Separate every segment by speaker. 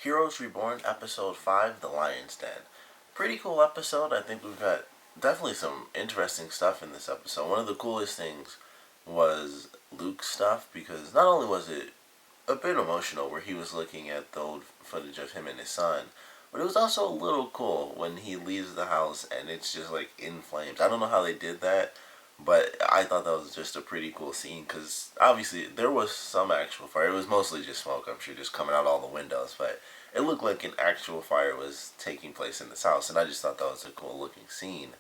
Speaker 1: Heroes Reborn, Episode 5, The Lion's Den. Pretty cool episode. I think we've got definitely some interesting stuff in this episode. One of the coolest things was Luke's stuff because not only was it a bit emotional where he was looking at the old footage of him and his son, but it was also a little cool when he leaves the house and it's just like in flames. I don't know how they did that, but I thought that was just a pretty cool scene because obviously there was some actual fire. It was mostly just smoke, I'm sure, just coming out all the windows, but it looked like an actual fire was taking place in this house, and I just thought that was a cool looking scene.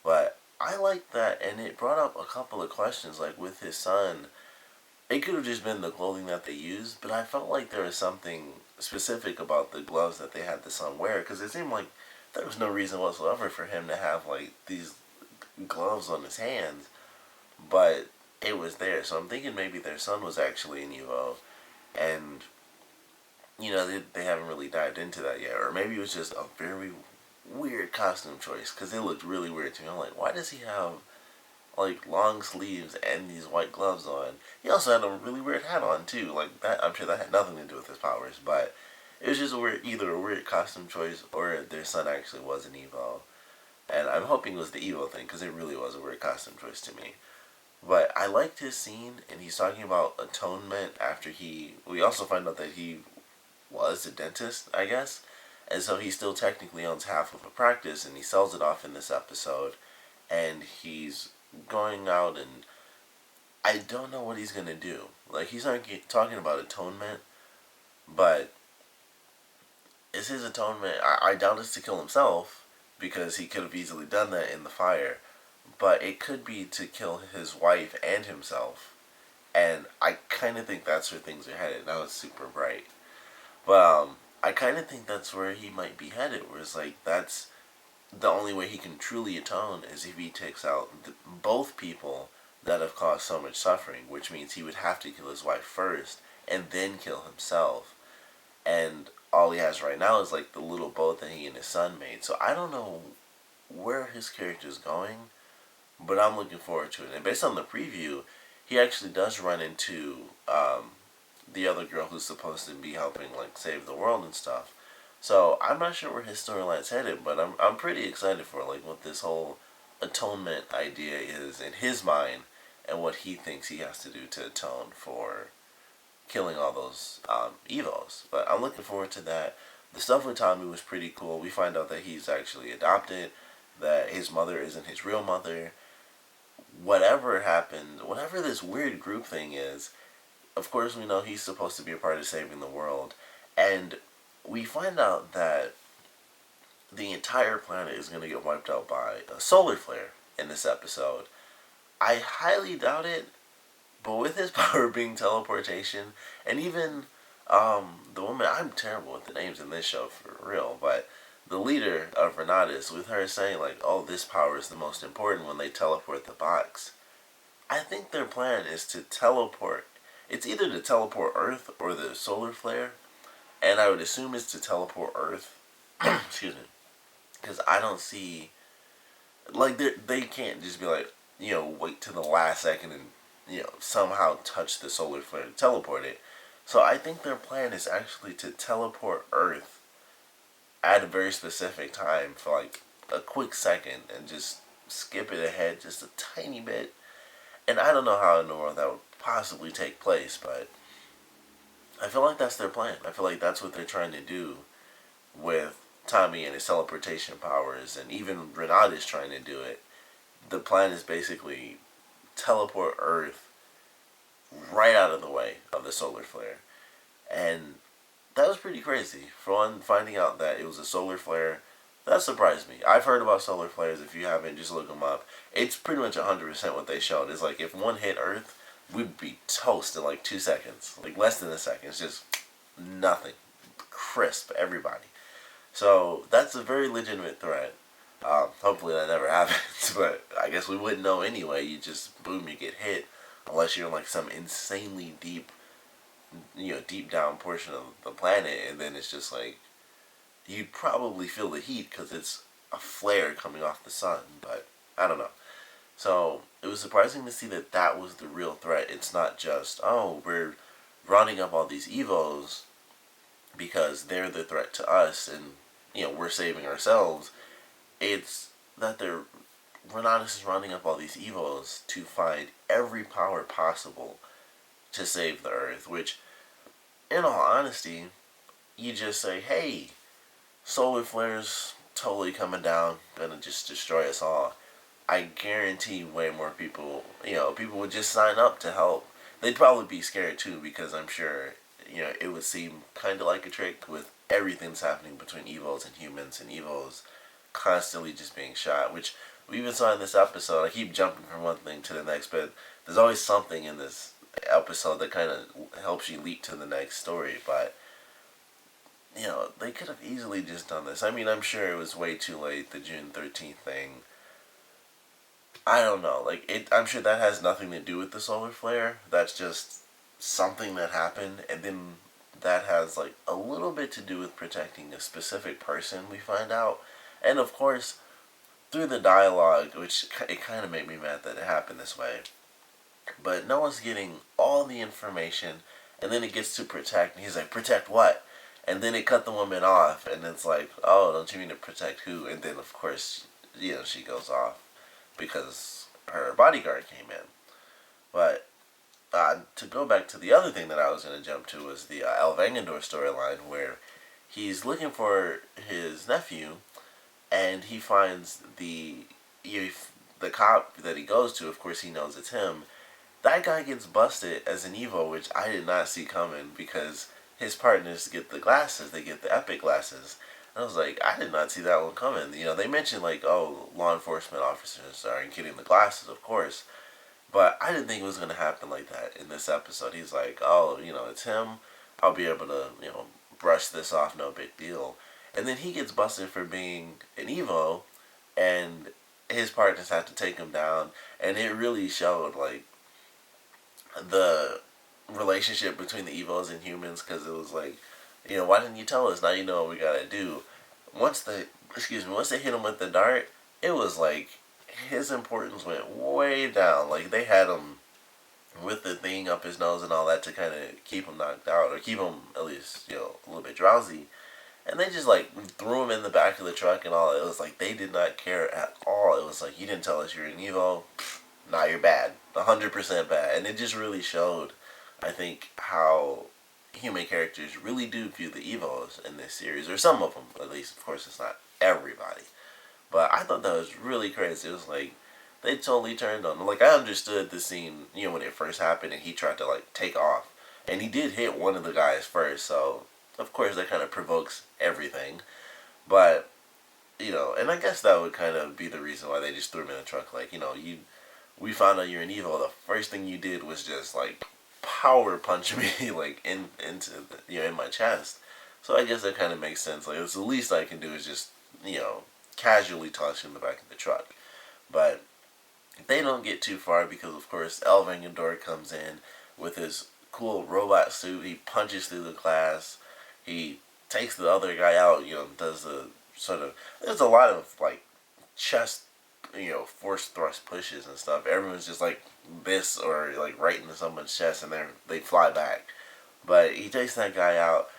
Speaker 1: But I liked that, and it brought up a couple of questions, like with his son. It could have just been the clothing that they used, but I felt like there was something specific about the gloves that they had the son wear, because it seemed like there was no reason whatsoever for him to have like these gloves on his hands, but it was there. So I'm thinking maybe their son was actually an Evo, and they haven't really dived into that yet, or maybe it was just a very weird costume choice because it looked really weird to me. I'm like, why does he have like long sleeves and these white gloves on? He also had a really weird hat on too. Like that, I'm sure that had nothing to do with his powers, but it was just either a weird costume choice or their son actually was an Evo. And I'm hoping it was the Evo thing because it really was a weird costume choice to me. But I liked his scene, and he's talking about atonement after we also find out that he was a dentist, I guess. And so he still technically owns half of a practice, and he sells it off in this episode. And he's going out, and I don't know what he's going to do. Like, he's not talking about atonement, but is his atonement, I doubt it's to kill himself, because he could have easily done that in the fire. But it could be to kill his wife and himself. And I kind of think that's where things are headed. That was super bright. But I kind of think that's where he might be headed. Where it's like that's the only way he can truly atone is if he takes out both people that have caused so much suffering. Which means he would have to kill his wife first and then kill himself. And all he has right now is like the little boat that he and his son made. So I don't know where his character is going, but I'm looking forward to it. And based on the preview, he actually does run into the other girl who's supposed to be helping like save the world and stuff. So I'm not sure where his storyline's headed, but I'm pretty excited for like what this whole atonement idea is in his mind and what he thinks he has to do to atone for killing all those evos. But I'm looking forward to that. The stuff with Tommy was pretty cool. We find out that he's actually adopted, that his mother isn't his real mother. Whatever happened, whatever this weird group thing is, of course we know he's supposed to be a part of saving the world. And we find out that the entire planet is going to get wiped out by a solar flare in this episode. I highly doubt it, but with his power being teleportation, and even the woman, I'm terrible with the names in this show for real, but the leader of Renautas, with her saying like, oh, this power is the most important when they teleport the box. I think their plan is to teleport. It's either to teleport Earth or the solar flare, and I would assume it's to teleport Earth. Excuse me. Because I don't see, like, they can't just be like, wait to the last second and, somehow touch the solar flare to teleport it. So I think their plan is actually to teleport Earth at a very specific time for like a quick second and just skip it ahead just a tiny bit. And I don't know how in the world that would possibly take place, but I feel like that's their plan. I feel like that's what they're trying to do with Tommy and his teleportation powers, and even Renata's trying to do it. The plan is basically teleport Earth right out of the way of the solar flare. And that was pretty crazy. For one, finding out that it was a solar flare, that surprised me. I've heard about solar flares. If you haven't, just look them up. It's pretty much 100% what they showed. It's like if one hit Earth, we'd be toast in like 2 seconds. Like less than a second. It's just nothing. Crisp, everybody. So that's a very legitimate threat. Hopefully that never happens, but I guess we wouldn't know anyway. You just, boom, you get hit. Unless you're in like some insanely deep, deep down portion of the planet, and then it's just like, you'd probably feel the heat because it's a flare coming off the sun, but I don't know. So it was surprising to see that that was the real threat. It's not just, oh, we're rounding up all these evos because they're the threat to us, and we're saving ourselves. It's that Renautas is running up all these evils to find every power possible to save the Earth. Which, in all honesty, you just say, "Hey, solar flares totally coming down, gonna just destroy us all." I guarantee way more people, people would just sign up to help. They'd probably be scared too, because I'm sure, it would seem kind of like a trick with everything that's happening between evils and humans, and evils constantly just being shot, which we even saw in this episode. I keep jumping from one thing to the next, but there's always something in this episode that kind of helps you leap to the next story. But they could have easily just done this. I mean, I'm sure it was way too late, the June 13th thing. I don't know. I'm sure that has nothing to do with the solar flare. That's just something that happened, and then that has a little bit to do with protecting a specific person, we find out. And of course, through the dialogue, which it kind of made me mad that it happened this way. But no one's getting all the information, and then it gets to protect, and he's like, "Protect what?" And then it cut the woman off, and it's like, "Oh, don't you mean to protect who?" And then, of course, she goes off because her bodyguard came in. But to go back to the other thing that I was going to jump to was the Elvangador storyline, where he's looking for his nephew, and he finds the cop that he goes to. Of course, he knows it's him. That guy gets busted as an Evo, which I did not see coming, because his partners get the glasses. They get the epic glasses. And I was like, I did not see that one coming. They mentioned law enforcement officers are getting the glasses, of course. But I didn't think it was going to happen like that in this episode. He's like, "Oh, it's him. I'll be able to, brush this off, no big deal." And then he gets busted for being an Evo, and his partners have to take him down. And it really showed, the relationship between the Evos and humans, because it was like, why didn't you tell us? Now you know what we gotta do. Once they hit him with the dart, it was like his importance went way down. They had him with the thing up his nose and all that to kind of keep him knocked out, or keep him at least a little bit drowsy. And they just threw him in the back of the truck and all. It was like they did not care at all. It was like, "You didn't tell us you're an Evo. Nah, you're bad. 100% bad." And it just really showed, I think, how human characters really do view the Evos in this series, or some of them at least. Of course, it's not everybody. But I thought that was really crazy. It was like they totally turned on him. I understood the scene, when it first happened and he tried to take off, and he did hit one of the guys first. So of course that kind of provokes everything. But and I guess that would kind of be the reason why they just threw him in the truck. We found out you're an Evo. The first thing you did was just power punch me into in my chest. So I guess that kind of makes sense. It's the least I can do is just casually toss you in the back of the truck. But they don't get too far, because of course Elvangador comes in with his cool robot suit. He punches through the glass. He takes the other guy out. Does the sort of, there's a lot of chest, force thrust pushes and stuff. Everyone's just this, or right into someone's chest, and they fly back. But he takes that guy out.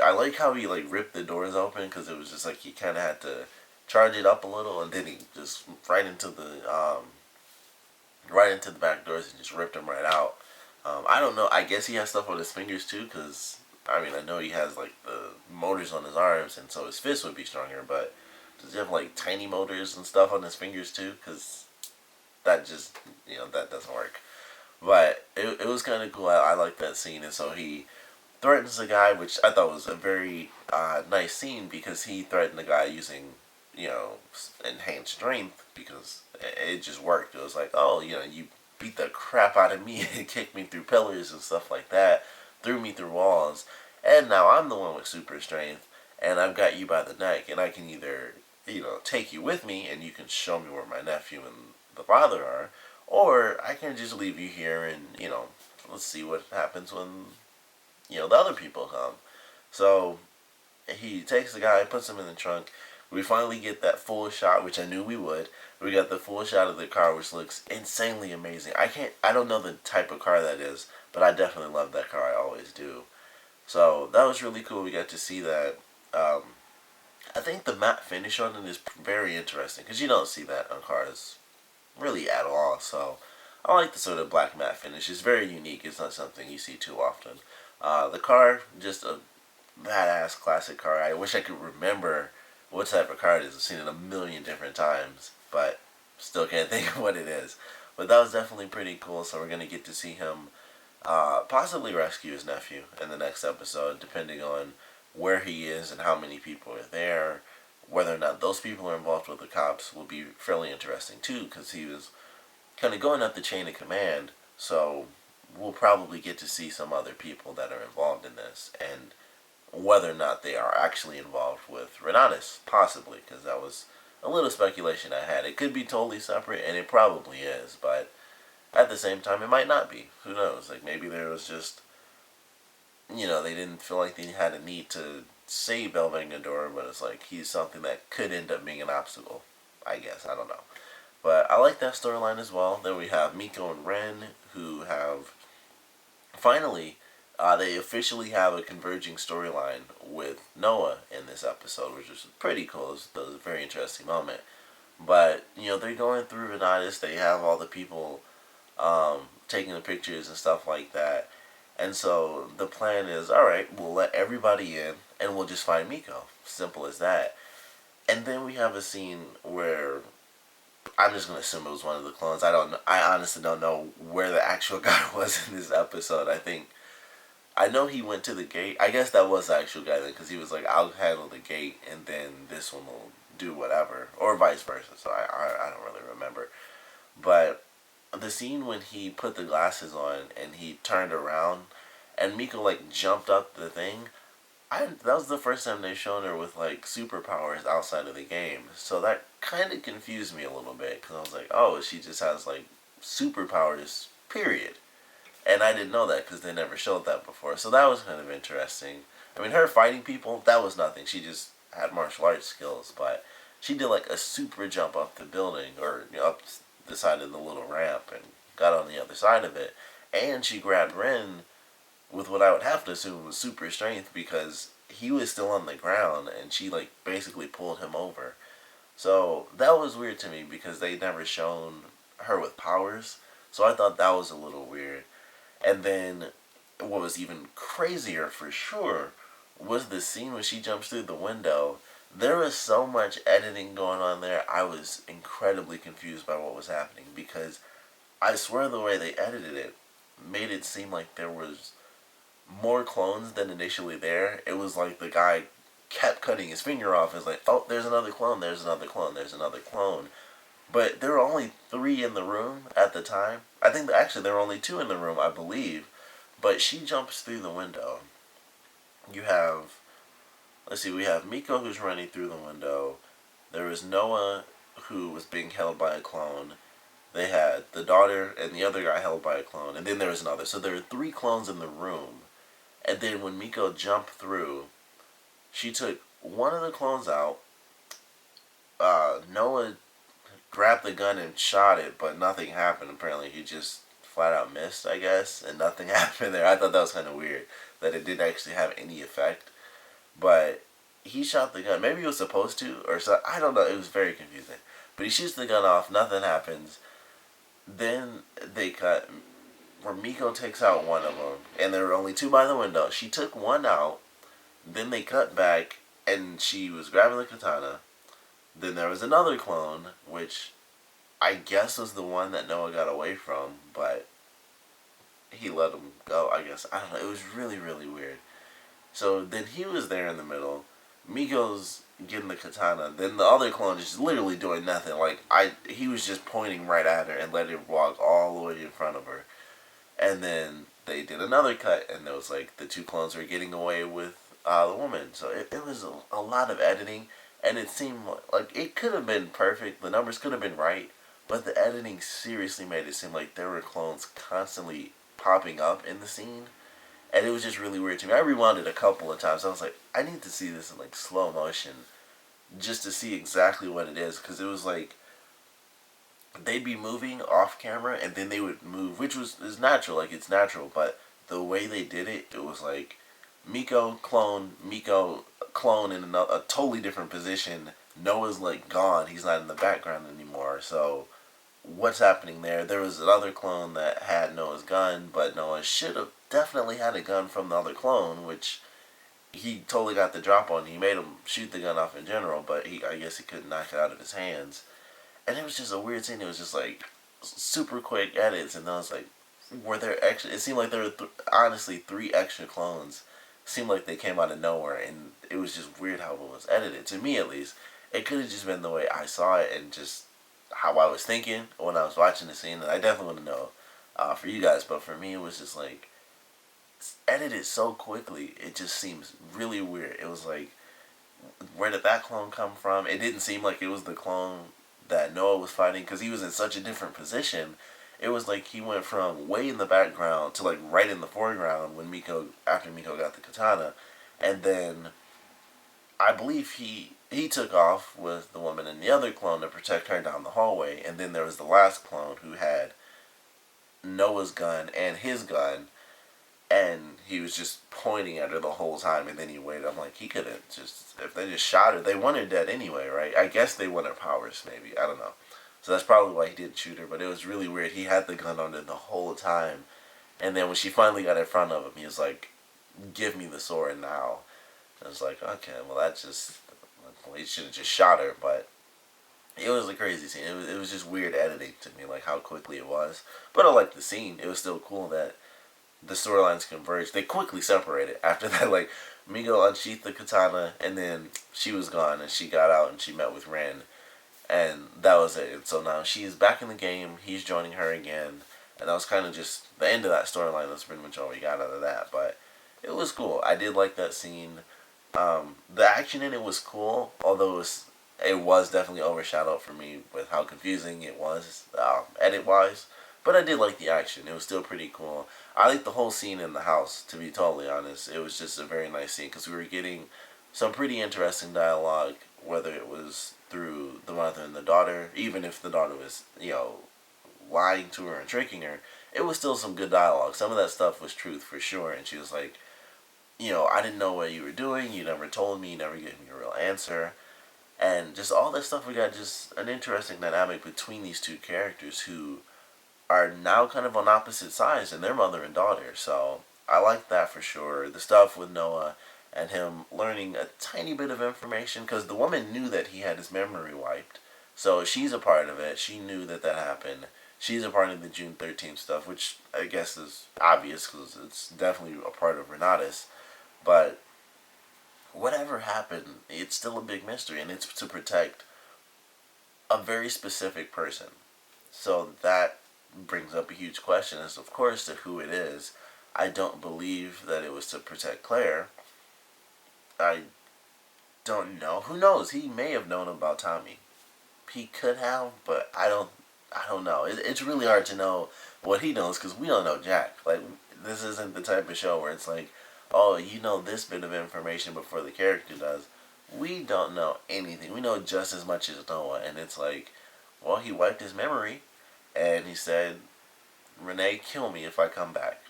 Speaker 1: I like how he ripped the doors open, because it was just he kind of had to charge it up a little, and then he just right into the back doors and just ripped them right out. I don't know. I guess he has stuff on his fingers too, because I know he has the motors on his arms, and so his fists would be stronger. But does he have tiny motors and stuff on his fingers too? Because that just that doesn't work. But it was kind of cool. I like that scene, and so he threatens the guy, which I thought was a very nice scene, because he threatened the guy using enhanced strength, because it just worked. It was like, "Oh, you beat the crap out of me and kicked me through pillars and stuff like that, threw me through walls, and now I'm the one with super strength, and I've got you by the neck, and I can either take you with me, and you can show me where my nephew and the father are, or I can just leave you here, and let's see what happens when the other people come." So he takes the guy, puts him in the trunk. We finally get that full shot, which I knew we would. We got the full shot of the car, which looks insanely amazing. I don't know the type of car that is, but I definitely love that car. I always do. So that was really cool. We got to see that. Um, I think the matte finish on it is very interesting because you don't see that on cars really at all. So I like the sort of black matte finish. It's very unique. It's not something you see too often. The car, just a badass classic car. I wish I could remember what type of car it is. I've seen it a million different times, but still can't think of what it is. But that was definitely pretty cool. So we're gonna get to see him possibly rescue his nephew in the next episode, depending on where he is and how many people are there. Whether or not those people are involved with the cops will be fairly interesting too, because he was kind of going up the chain of command. So we'll probably get to see some other people that are involved in this, and whether or not they are actually involved with Renautas, possibly, because that was a little speculation I had. It could be totally separate, and it probably is, but at the same time, it might not be. Who knows? Like, maybe there was just, they didn't feel like they had a need to save El Vengador, but it's like he's something that could end up being an obstacle. I guess. I don't know. But I like that storyline as well. Then we have Miko and Ren, who have finally, they officially have a converging storyline with Noah in this episode, which is pretty cool. It was a very interesting moment. But, they're going through Renautas. They have all the people taking the pictures and stuff like that. And so the plan is, alright, we'll let everybody in and we'll just find Miko. Simple as that. And then we have a scene where I'm just gonna assume it was one of the clones. I honestly don't know where the actual guy was in this episode. I know he went to the gate. I guess that was the actual guy then, because he was like, I'll handle the gate and then this one will do whatever. Or vice versa. So I don't really remember. But the scene when he put the glasses on and he turned around and Miko like jumped up the thing, that was the first time they shown her with like superpowers outside of the game. So that kind of confused me a little bit because I was like, oh, she just has like superpowers, period. And I didn't know that because they never showed that before. So that was kind of interesting. I mean, her fighting people, that was nothing. She just had martial arts skills, but she did like a super jump up the building or up the side of the little ramp and got on the other side of it. And she grabbed Ren with what I would have to assume was super strength because he was still on the ground and she like basically pulled him over. So that was weird to me because they never shown her with powers. So I thought that was a little weird. And then what was even crazier for sure was the scene when she jumps through the window. There was so much editing going on there. I was incredibly confused by what was happening because I swear the way they edited it made it seem like there was more clones than initially there. It was like the guy kept cutting his finger off. It's like, oh, there's another clone, there's another clone, there's another clone. But there were only 3 in the room at the time. I think actually there were only 2 in the room, I believe. But she jumps through the window. You have, let's see, we have Miko who's running through the window. There was Noah who was being held by a clone. They had the daughter and the other guy held by a clone. And then there was another. So there were 3 clones in the room. And then when Miko jumped through, she took one of the clones out. Noah grabbed the gun and shot it, but nothing happened. Apparently, he just flat out missed, I guess, and nothing happened there. I thought that was kind of weird that it didn't actually have any effect. But he shot the gun. Maybe he was supposed to, or so. I don't know. It was very confusing. But he shoots the gun off. Nothing happens. Then they cut where Miko takes out one of them, and there were only 2 by the window. She took one out. Then they cut back, and she was grabbing the katana. Then there was another clone, which I guess was the one that Noah got away from, but he let him go, I guess. I don't know. It was really, really weird. So then he was there in the middle. Miko's getting the katana. Then the other clone is just literally doing nothing. He was just pointing right at her and let her walk all the way in front of her. And then they did another cut, and there was like the 2 clones were getting away with the woman. So it was a lot of editing. And it seemed like it could have been perfect. The numbers could have been right. But the editing seriously made it seem like there were clones constantly popping up in the scene. And it was just really weird to me. I rewound it a couple of times. I was like, I need to see this in like slow motion. Just to see exactly what it is. Because it was like, they'd be moving off camera and then they would move. Which is natural. Like, it's natural. But the way they did it, it was like, Miko clone in a totally different position. Noah's like gone. He's not in the background anymore. So what's happening there? There was another clone that had Noah's gun, but Noah should have definitely had a gun from the other clone, which he totally got the drop on. He made him shoot the gun off in general, but I guess he couldn't knock it out of his hands. And it was just a weird scene. It was just like super quick edits, and I was like, were there actually? It seemed like there were honestly 3 extra clones. Seemed like they came out of nowhere, and it was just weird how it was edited. To me, at least, it could have just been the way I saw it and just how I was thinking when I was watching the scene. And I definitely want to know for you guys, but for me, it was just like it's edited so quickly. It just seems really weird. It was like, where did that clone come from? It didn't seem like it was the clone that Noah was fighting because he was in such a different position. It was like he went from way in the background to like right in the foreground when after Miko got the katana, and then I believe he took off with the woman and the other clone to protect her down the hallway, and then there was the last clone who had Noah's gun and his gun, and he was just pointing at her the whole time, and then he waited. I'm like, he could have just, if they just shot her, they want her dead anyway, right? I guess they want her powers, maybe. I don't know. So that's probably why he didn't shoot her, but it was really weird. He had the gun on her the whole time, and then when she finally got in front of him, he was like, give me the sword now. I was like, okay, well, that's just, well, he should have just shot her, but it was a crazy scene. It was just weird editing to me, like how quickly it was. But I liked the scene. It was still cool that the storylines converged. They quickly separated after that. Like Migo unsheathed the katana, and then she was gone, and she got out and she met with Ren, and that was it. And so now she's back in the game. He's joining her again, and that was kind of just the end of that storyline. That's pretty much all we got out of that. But it was cool. I did like that scene. The action in it was cool, although it was definitely overshadowed for me with how confusing it was edit wise. But I did like the action. It was still pretty cool. I liked the whole scene in the house, to be totally honest. It was just a very nice scene because we were getting some pretty interesting dialogue, whether it was through the mother and the daughter, even if the daughter was, lying to her and tricking her, it was still some good dialogue. Some of that stuff was truth for sure, and she was like, I didn't know what you were doing, you never told me, you never gave me a real answer. And just all that stuff, we got just an interesting dynamic between these two characters who are now kind of on opposite sides, and they're mother and daughter. So I like that for sure. The stuff with Noah and him learning a tiny bit of information, because the woman knew that he had his memory wiped. So she's a part of it. She knew that happened. She's a part of the June 13th stuff, which I guess is obvious because it's definitely a part of Renautas. But whatever happened, it's still a big mystery, and it's to protect a very specific person. So that brings up a huge question as, of course, to who it is. I don't believe that it was to protect Claire. I don't know. Who knows? He may have known about Tommy. He could have, but I don't know. It's really hard to know what he knows because we don't know Jack. Like, this isn't the type of show where it's like, oh, you know this bit of information before the character does. We don't know anything. We know just as much as Noah, and it's like, well, he wiped his memory, and he said, Renee, kill me if I come back.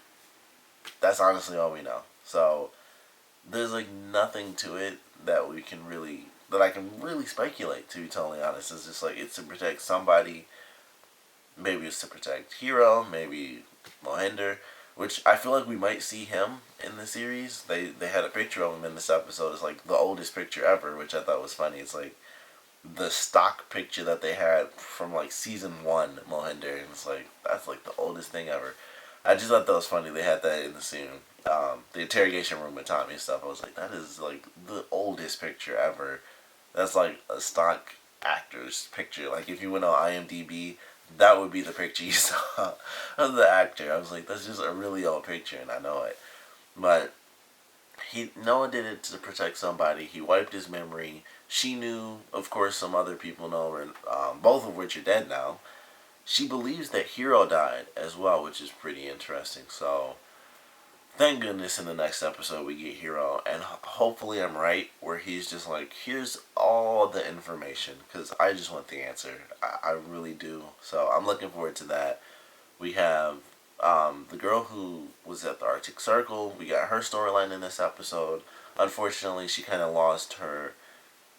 Speaker 1: That's honestly all we know. So there's like nothing to it that I can really speculate, to be totally honest. It's just like, it's to protect somebody. Maybe it's to protect Hero, maybe Mohinder, which I feel like we might see him in the series. They had a picture of him in this episode. It's like the oldest picture ever, which I thought was funny. It's like the stock picture that they had from like season 1 Mohinder, and it's like, that's like the oldest thing ever. I just thought that was funny. They had that in the scene, the interrogation room with Tommy and stuff. I was like, that is like the oldest picture ever. That's like a stock actor's picture. Like if you went on IMDb, that would be the picture you saw of the actor. I was like, that's just a really old picture, and I know it. But Noah did it to protect somebody. He wiped his memory. She knew, of course, some other people know, both of which are dead now. She believes that Hero died as well, which is pretty interesting. So, thank goodness in the next episode we get Hero, and hopefully I'm right, where he's just like, here's all the information, because I just want the answer. I really do. So, I'm looking forward to that. We have the girl who was at the Arctic Circle, we got her storyline in this episode. Unfortunately, she kind of lost her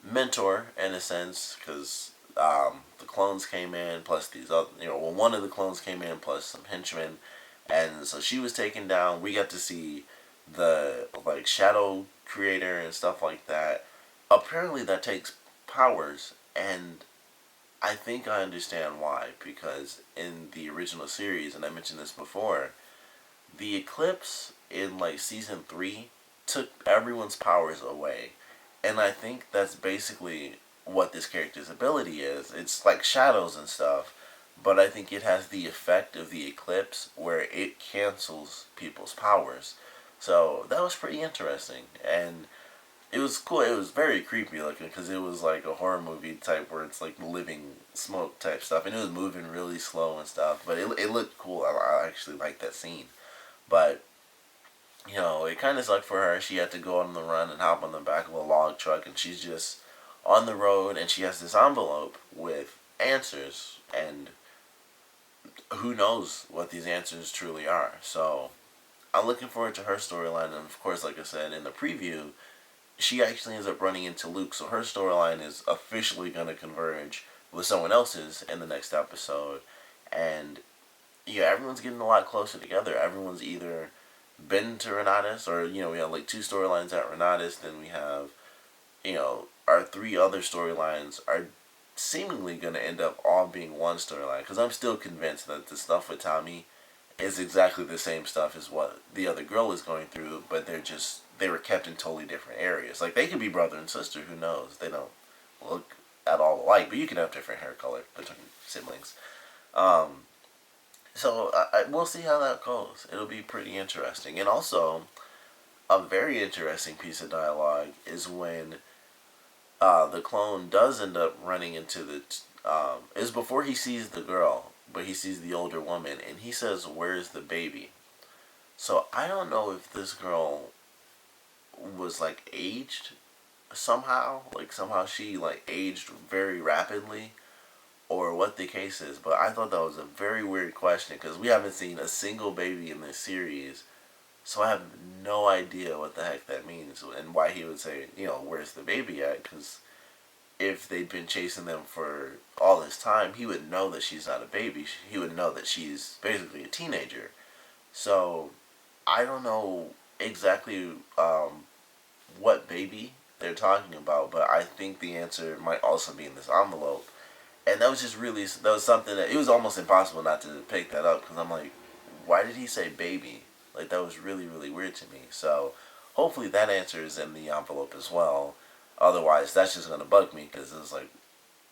Speaker 1: mentor in a sense because the clones came in plus these other, one of the clones came in plus some henchmen, and so she was taken down. We got to see the like shadow creator and stuff like that. Apparently, that takes powers, and I think I understand why, because in the original series, and I mentioned this before, the eclipse in like season 3 took everyone's powers away. And I think that's basically what this character's ability is. It's like shadows and stuff, but I think it has the effect of the eclipse where it cancels people's powers. So that was pretty interesting. And it was cool. It was very creepy looking because it was like a horror movie type where it's like living smoke type stuff, and it was moving really slow and stuff. But it looked cool. I actually liked that scene. But it kind of sucked for her. She had to go on the run and hop on the back of a log truck, and she's just on the road, and she has this envelope with answers, and who knows what these answers truly are. So I'm looking forward to her storyline, and of course, like I said in the preview, she actually ends up running into Luke, so her storyline is officially going to converge with someone else's in the next episode. And yeah, everyone's getting a lot closer together. Everyone's either been to Renautas, or we have like 2 storylines at Renautas. Then we have, our 3 other storylines are seemingly going to end up all being one storyline. Because I'm still convinced that the stuff with Tommy is exactly the same stuff as what the other girl is going through, but they were kept in totally different areas. Like, they could be brother and sister, who knows? They don't look at all alike, but you can have different hair color between siblings. So we'll see how that goes. It'll be pretty interesting. And also, a very interesting piece of dialogue is when the clone does end up running into is before he sees the girl, but he sees the older woman, and he says, "Where's the baby?" So I don't know if this girl was like aged somehow, like somehow she like aged very rapidly, or what the case is, but I thought that was a very weird question because we haven't seen a single baby in this series, so I have no idea what the heck that means and why he would say, where's the baby at? Because if they'd been chasing them for all this time, he would know that she's not a baby. He would know that she's basically a teenager. So I don't know exactly what baby they're talking about, but I think the answer might also be in this envelope. And that was that was something that, it was almost impossible not to pick that up, because I'm like, why did he say baby? Like, that was really, really weird to me. So, hopefully that answer is in the envelope as well. Otherwise, that's just going to bug me, because it's like,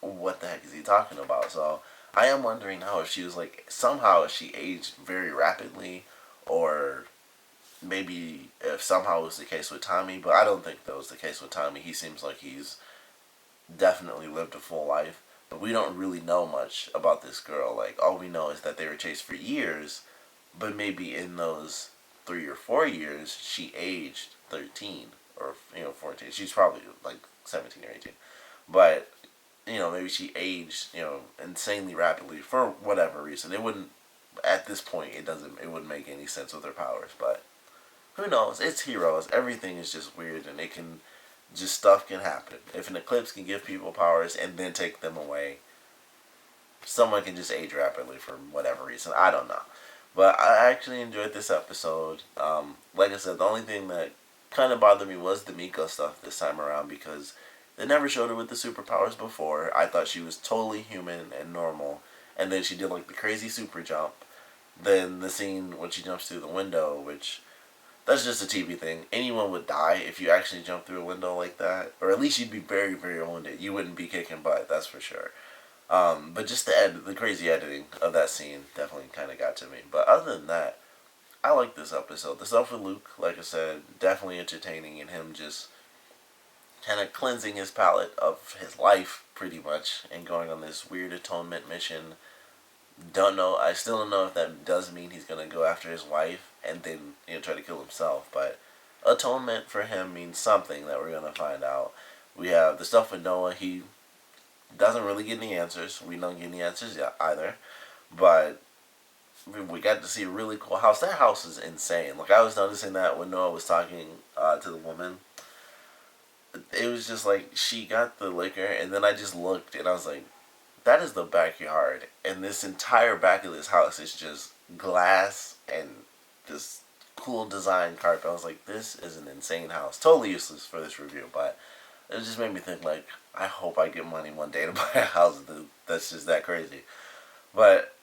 Speaker 1: what the heck is he talking about? So, I am wondering now if she was like, somehow she aged very rapidly, or maybe if somehow it was the case with Tommy, but I don't think that was the case with Tommy. He seems like he's definitely lived a full life. But we don't really know much about this girl. Like, all we know is that they were chased for years, but maybe in those 3 or 4 years, she aged 13 or 14. She's probably like 17 or 18. But maybe she aged insanely rapidly for whatever reason. It wouldn't, at this point, it wouldn't make any sense with her powers. But who knows? It's Heroes. Everything is just weird, and stuff can happen. If an eclipse can give people powers and then take them away, someone can just age rapidly for whatever reason. I don't know. But I actually enjoyed this episode. Like I said, the only thing that kind of bothered me was the Miko stuff this time around, because they never showed her with the superpowers before. I thought she was totally human and normal. And then she did like the crazy super jump. Then the scene when she jumps through the window, which, that's just a TV thing. Anyone would die if you actually jump through a window like that. Or at least you'd be very, very wounded. You wouldn't be kicking butt, that's for sure. But just the crazy editing of that scene definitely kind of got to me. But other than that, I like this episode. The stuff with Luke, like I said, definitely entertaining, and him just kind of cleansing his palate of his life, pretty much, and going on this weird atonement mission. Don't know. I still don't know if that does mean he's gonna go after his wife and then try to kill himself. But atonement for him means something that we're gonna find out. We have the stuff with Noah. He doesn't really get any answers. We don't get any answers yet either. But we got to see a really cool house. That house is insane. Like, I was noticing that when Noah was talking to the woman. It was just like, she got the liquor, and then I just looked, and I was like, that is the backyard. And this entire back of this house is just glass and this cool design carpet. I was like, this is an insane house. Totally useless for this review, but it just made me think, like, I hope I get money one day to buy a house that's just that crazy. But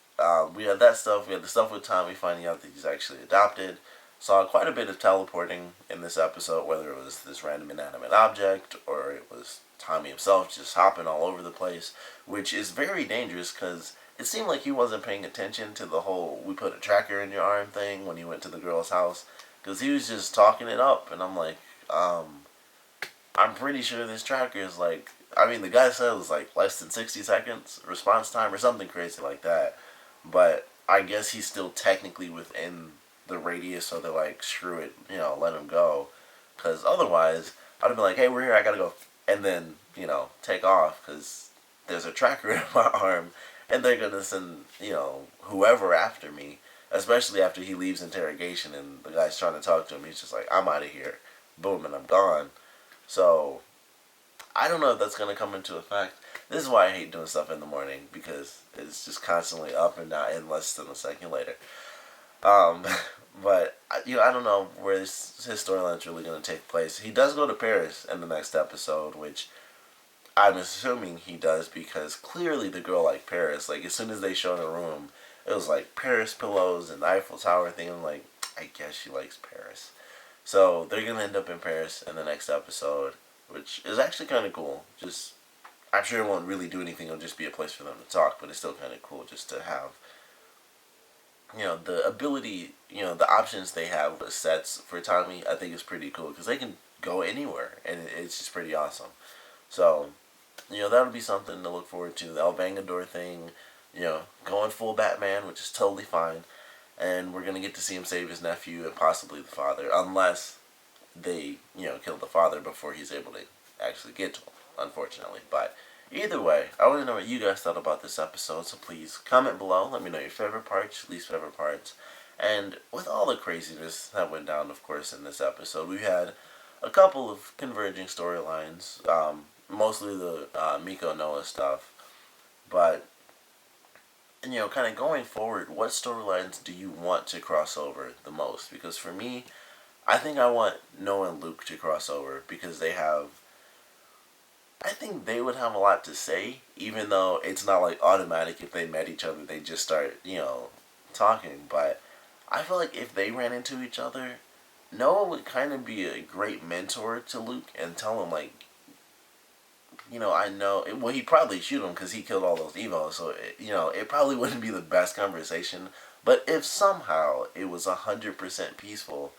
Speaker 1: we had that stuff. We had the stuff with Tommy finding out that he's actually adopted. Saw quite a bit of teleporting in this episode, whether it was this random inanimate object or it was Tommy himself just hopping all over the place, which is very dangerous because it seemed like he wasn't paying attention to the whole "we put a tracker in your arm" thing when he went to the girl's house, because he was just talking it up, and I'm like, I'm pretty sure this tracker is like, I mean, the guy said it was like less than 60 seconds response time or something crazy like that, but I guess he's still technically within the radius, so they're like, screw it, let him go, because otherwise I'd have been like, hey, we're here, I gotta go, and then take off, because there's a tracker in my arm, and they're gonna send whoever after me, especially after he leaves interrogation and the guy's trying to talk to him. He's just like, I'm out of here, boom, and I'm gone. So I don't know if that's gonna come into effect. This is why I hate doing stuff in the morning, because it's just constantly up and down in less than a second later. Um, but I don't know where his storyline's really going to take place. He does go to Paris in the next episode, which I'm assuming he does because clearly the girl liked Paris. Like, as soon as they showed a room, it was like Paris pillows and the Eiffel Tower thing. I'm like, I guess she likes Paris. So they're going to end up in Paris in the next episode, which is actually kind of cool. Just, I'm sure it won't really do anything. It'll just be a place for them to talk, but it's still kind of cool just to have the ability, the options they have with sets for Tommy, I think is pretty cool because they can go anywhere and it's just pretty awesome. So, that'll be something to look forward to. The El Vengador thing, going full Batman, which is totally fine. And we're going to get to see him save his nephew and possibly the father, unless they, kill the father before he's able to actually get to him, unfortunately. But either way, I want to know what you guys thought about this episode, so please comment below. Let me know your favorite parts, least favorite parts. And with all the craziness that went down, of course, in this episode, we had a couple of converging storylines, mostly the Miko Noah stuff. But, kind of going forward, what storylines do you want to cross over the most? Because for me, I think I want Noah and Luke to cross over because I think they would have a lot to say, even though it's not like automatic if they met each other, they just start, talking. But I feel like if they ran into each other, Noah would kind of be a great mentor to Luke and tell him, like, I know, well, he'd probably shoot him because he killed all those Evos, so, it probably wouldn't be the best conversation. But if somehow it was 100% peaceful,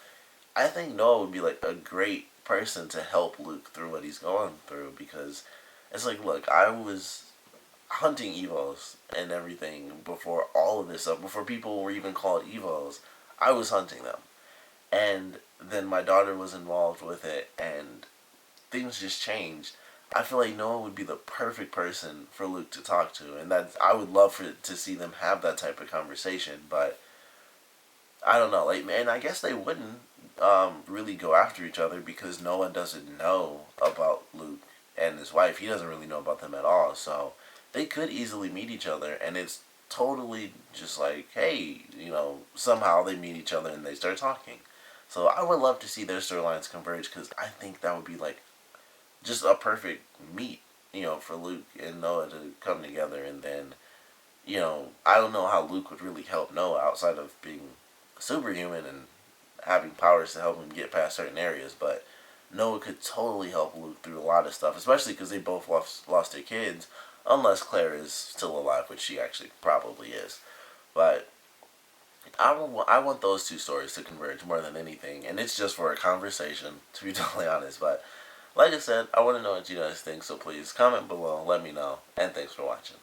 Speaker 1: I think Noah would be, like, a great person to help Luke through what he's going through, because it's like, look, I was hunting Evos and everything before all of this stuff, before people were even called Evos. I was hunting them, and then my daughter was involved with it, and things just changed. I feel like Noah would be the perfect person for Luke to talk to, and that I would love to see them have that type of conversation. But I don't know, like, and I guess they wouldn't really go after each other because Noah doesn't know about Luke and his wife. He doesn't really know about them at all. So they could easily meet each other, and it's totally just like, hey, somehow they meet each other and they start talking. So I would love to see their storylines converge because I think that would be like just a perfect meet, for Luke and Noah to come together. And then, I don't know how Luke would really help Noah outside of being superhuman and having powers to help him get past certain areas, but Noah could totally help Luke through a lot of stuff, especially because they both lost their kids, unless Claire is still alive, which she actually probably is. But I want those two stories to converge more than anything, and it's just for a conversation, to be totally honest. But like I said, I want to know what you guys think, so please comment below, let me know, and thanks for watching.